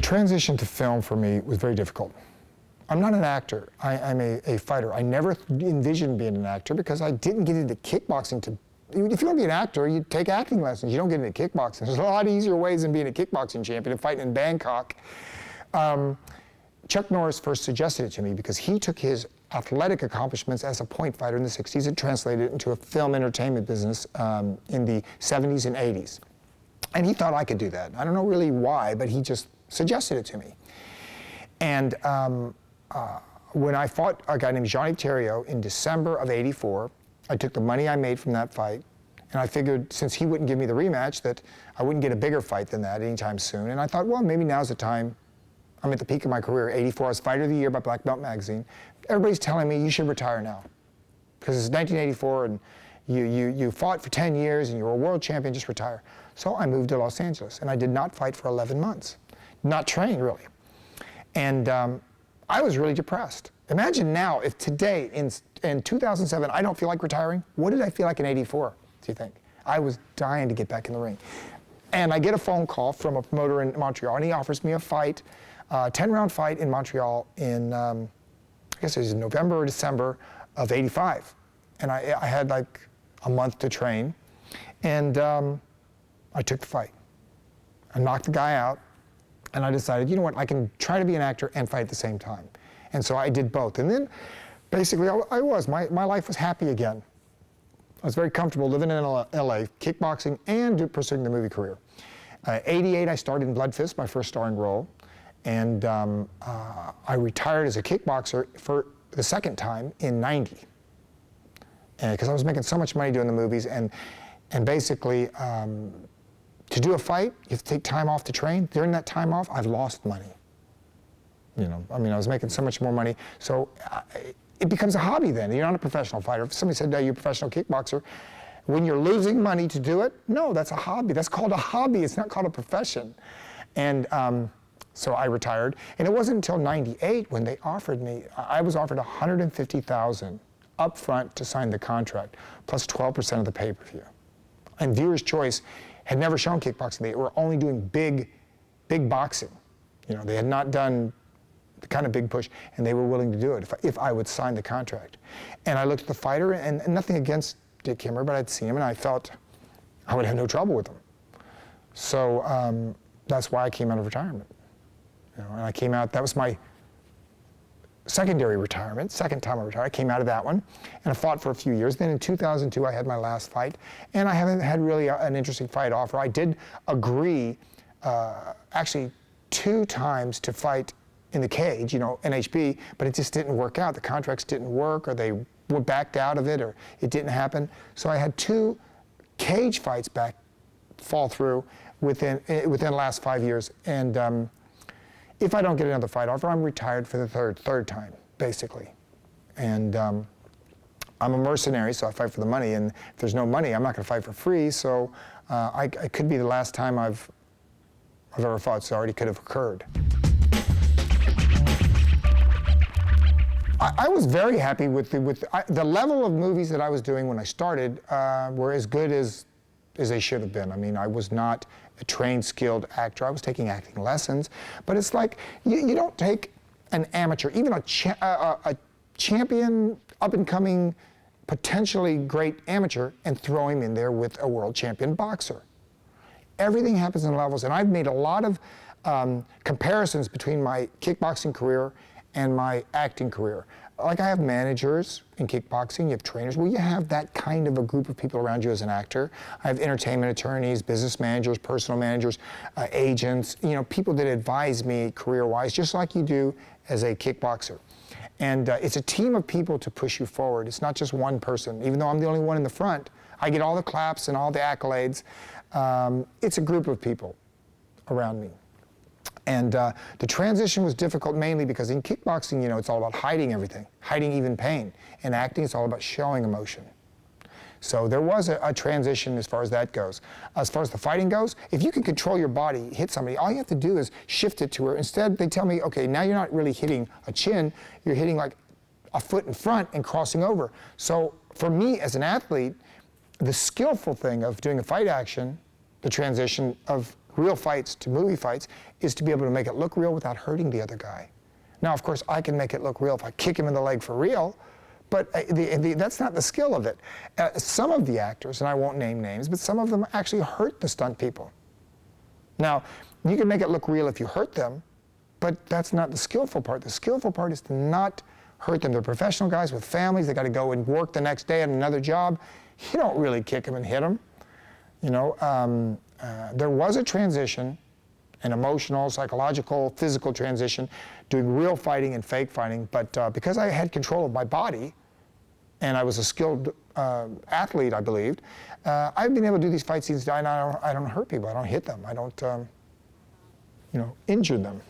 transition to film for me was very difficult. I'm not an actor. I'm a fighter. I never envisioned being an actor because I didn't get into kickboxing to. If you want to be an actor, you take acting lessons. You don't get into kickboxing. There's a lot easier ways than being a kickboxing champion and fighting in Bangkok. Chuck Norris first suggested it to me because he took his athletic accomplishments as a point fighter in the 60s and translated it into a film entertainment business in the 70s and 80s. And he thought I could do that. I don't know really why, but he just suggested it to me. And when I fought a guy named Jean-Yves Thériault in December of '84, I took the money I made from that fight, and I figured since he wouldn't give me the rematch that I wouldn't get a bigger fight than that anytime soon. And I thought, well, maybe now's the time. I'm at the peak of my career. '84, I was Fighter of the Year by Black Belt Magazine. Everybody's telling me you should retire now because it's 1984 and you fought for 10 years and you were a world champion, just retire. So I moved to Los Angeles, and I did not fight for 11 months. Not train, really. And I was really depressed. Imagine now if today, in 2007, I don't feel like retiring. What did I feel like in '84, do you think? I was dying to get back in the ring. And I get a phone call from a promoter in Montreal, and he offers me a fight, 10-round fight in Montreal in, I guess it was November or December of '85. And I had like a month to train. And I took the fight. I knocked the guy out. And I decided, you know what, I can try to be an actor and fight at the same time. And so I did both. And then, basically, my life was happy again. I was very comfortable living in LA, kickboxing, and pursuing the movie career. '88, I started in Blood Fist, my first starring role. And I retired as a kickboxer for the second time in '90. Because I was making so much money doing the movies. And basically, to do a fight, you have to take time off to train. During that time off, I've lost money. You know, I mean, I was making so much more money. So it becomes a hobby then. You're not a professional fighter. If somebody said, no, you're a professional kickboxer, when you're losing money to do it, no, that's a hobby. That's called a hobby. It's not called a profession. And so I retired. And it wasn't until '98 when they offered me, I was offered $150,000 up front to sign the contract, plus 12% of the pay-per-view. And Viewer's Choice had never shown kickboxing. They were only doing big boxing. You know, they had not done the kind of big push, and they were willing to do it if I would sign the contract. And I looked at the fighter, and nothing against Dick Kimmer, but I'd seen him, and I felt I would have no trouble with him. So that's why I came out of retirement. You know, and I came out, that was my secondary retirement, second time I retired. I came out of that one, and I fought for a few years. Then in 2002, I had my last fight, and I haven't had really an interesting fight offer. I did agree, actually 2 times to fight in the cage, you know, NHB, but it just didn't work out. The contracts didn't work, or they were backed out of it, or it didn't happen. So I had 2 cage fights fall through within the last 5 years, and if I don't get another fight offer, I'm retired for the third time, basically. And I'm a mercenary, so I fight for the money, and if there's no money, I'm not going to fight for free, so it could be the last time I've ever fought, so it already could have occurred. I was very happy with the level of movies that I was doing when I started were as good as they should have been. I mean, I was not a trained, skilled actor. I was taking acting lessons, but it's like you don't take an amateur, even a champion, up-and-coming, potentially great amateur, and throw him in there with a world champion boxer. Everything happens in levels, and I've made a lot of comparisons between my kickboxing career and my acting career. Like I have managers in kickboxing, you have trainers. Well, you have that kind of a group of people around you as an actor. I have entertainment attorneys, business managers, personal managers, agents, you know, people that advise me career-wise, just like you do as a kickboxer. And it's a team of people to push you forward. It's not just one person. Even though I'm the only one in the front, I get all the claps and all the accolades. It's a group of people around me. And the transition was difficult mainly because in kickboxing, you know, it's all about hiding everything, hiding even pain. In acting, it's all about showing emotion. So there was a transition as far as that goes. As far as the fighting goes, if you can control your body, hit somebody, all you have to do is shift it to where instead they tell me, okay, now you're not really hitting a chin, you're hitting like a foot in front and crossing over. So for me as an athlete, the skillful thing of doing a fight action, the transition of real fights to movie fights is to be able to make it look real without hurting the other guy. Now, of course, I can make it look real if I kick him in the leg for real, but that's not the skill of it. Some of the actors, and I won't name names, but some of them actually hurt the stunt people. Now, you can make it look real if you hurt them, but that's not the skillful part. The skillful part is to not hurt them. They're professional guys with families. They got to go and work the next day at another job. You don't really kick them and hit them. You know, there was a transition, an emotional, psychological, physical transition, doing real fighting and fake fighting. But because I had control of my body, and I was a skilled athlete, I believed, I've been able to do these fight scenes. I don't hurt people. I don't hit them. I don't, you know, injure them.